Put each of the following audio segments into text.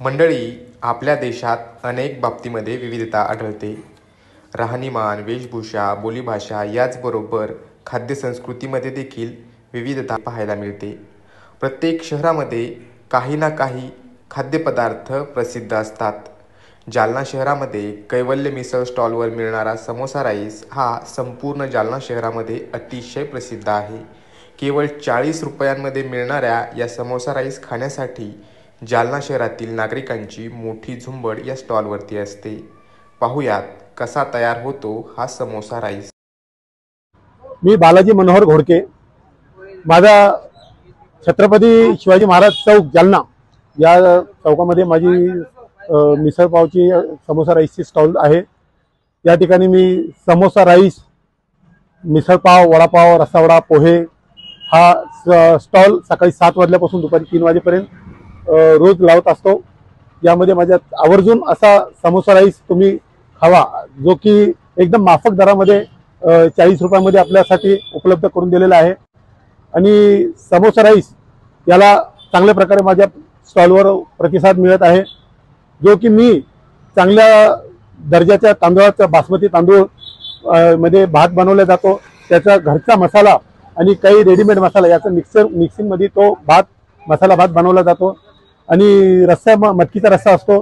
मंडळी, आपल्या देशात अनेक बाबतीमध्ये विविधता आढळते. राहणीमान, वेशभूषा, बोलीभाषा याचबरोबर खाद्यसंस्कृतीमध्ये देखील विविधता पाहायला मिळते. प्रत्येक शहरामध्ये काही ना काही खाद्यपदार्थ प्रसिद्ध असतात. जालना शहरामध्ये कैवल्य मिसळ स्टॉलवर मिळणारा समोसा राईस हा संपूर्ण जालना शहरामध्ये अतिशय प्रसिद्ध आहे. केवळ 40 रुपयांमध्ये मिळणाऱ्या या समोसा राईस खाण्यासाठी जालना शहरातील नागरिकांची मोठी झुंबड या स्टॉलवरती असते. पाहुयात कसा तयार होतो हा समोसा राईस. मी बालाजी मनोहर घोडके. माझा छत्रपती शिवाजी महाराज चौक जालना या चौकामध्ये माझी मिसळ पावची समोसा राईसची स्टॉल आहे. या ठिकाणी मी समोसा राईस, मिसळ पाव, वडापाव, रस्सावडा, पोहे हा स्टॉल सकाळी 7 वाजल्यापासून दुपारी 3 वाजेपर्यंत रोज लावत असतो. यामध्ये माझ्या आवर्जून असा समोसा राईस तुम्ही खावा, जो की एकदम माफक दरामध्ये 40 रुपयामध्ये आपल्यासाठी उपलब्ध करून दिलेला आहे. आणि समोसा राईस याला चांगल्या प्रकारे माझ्या स्टॉलवर प्रतिसाद मिळत आहे, जो की मी चांगल्या दर्जाच्या तांदूळाचा बासमती तांदूळ मध्ये भात बनवला जातो. त्याचा घरचा मसाला आणि काही रेडीमेड मसाला याचा मिक्सिंगमध्ये तो मसाला भात बनवला जातो. आणि रस्सा मटकीचा रस्सा असतो.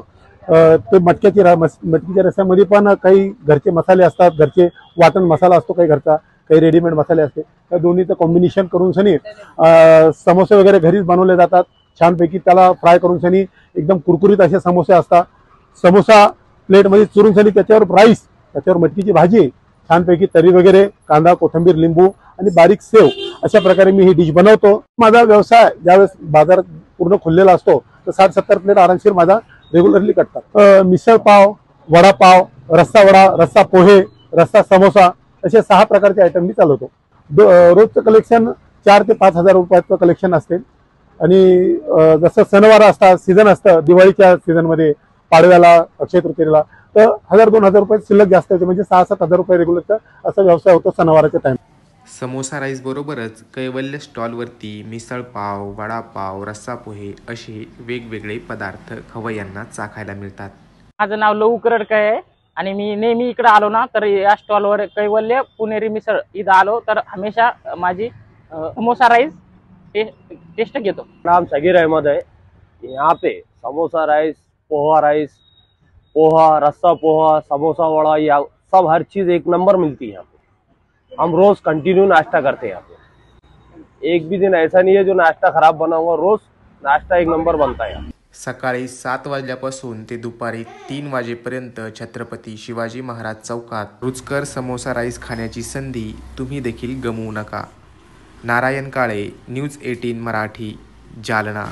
तो मटकीच्या रस्स्यामध्ये पण काही घरचे मसाले असतात, घरचे वाटण मसाला असतो काही घरचा, काही रेडीमेड मसाले असते. त्या दोन्हीचं कॉम्बिनेशन करून सनी समोसे वगैरे घरीच बनवले जातात. छानपैकी त्याला फ्राय करून सनी एकदम कुरकुरीत असे समोसे असतात. समोसा प्लेटमध्ये चुरून सनी त्याच्यावर राईस, त्याच्यावर मटकीची भाजी, छानपैकी तरी वगैरे, कांदा, कोथिंबीर, लिंबू आणि बारीक सेव अशा प्रकारे मी ही डिश बनवतो. माझा व्यवसाय ज्यावेळेस बाजार पूर्ण खुललेला असतो तर 60-70 प्लेट आरामशीर माझा रेग्युलरली कटतात. मिसळ पाव, वडापाव, रस्सा वडा, रस्सा पोहे, रस्सा समोसा असे 6 प्रकारचे आयटम मी चालवतो. रोजचं कलेक्शन 4 ते 5 हजार रुपयाचं कलेक्शन असते. आणि जसं सणवार असतात, सीझन असतं, दिवाळीच्या सीझनमध्ये, पाडव्याला, अक्षय तृतीयेला तर 1000-2000 रुपये शिल्लक जास्त होते. म्हणजे 6-7 हजार रुपये रेग्युलरचा असा व्यवसाय होतो सणवाराच्या टाइम. समोसा राईस बरोबरच कैवल्य स्टॉलवरती मिसळ पाव, वडापाव, रस्सा पोहे असे वेगवेगळे पदार्थ खवय्यांना चाखायला मिळतात. माझं नाव लहू करडके आहे आणि मी नेहमी इकडे आलो ना तर या स्टॉलवर कैवल्य पुणेरी मिसळ इथं आलो तर हमेशा माझी समोसा राईस टेस्ट घेतो. नाम सगीर अहमद है. यहाँ पे समोसा राइस, पोहा, रस्सा पोहा, समोसा वड़ा, या सब हर चीज़ एक नंबर मिलती है यहाँ पे. हम रोज कंटिन्यू नाश्ता करते हैं यहाँ पे. एक भी दिन ऐसा नहीं है जो नाश्ता खराब बना हुआ. रोज नाश्ता एक नंबर बनता है. सकाळी 7 वाजल्यापासून ते दुपारी 3 वाजेपर्यंत छत्रपती शिवाजी महाराज चौकात रुचकर समोसा राईस खाण्याची संधी तुम्ही देखील गमवू नका. नारायण काळे, न्यूज 18 मराठी, जालना.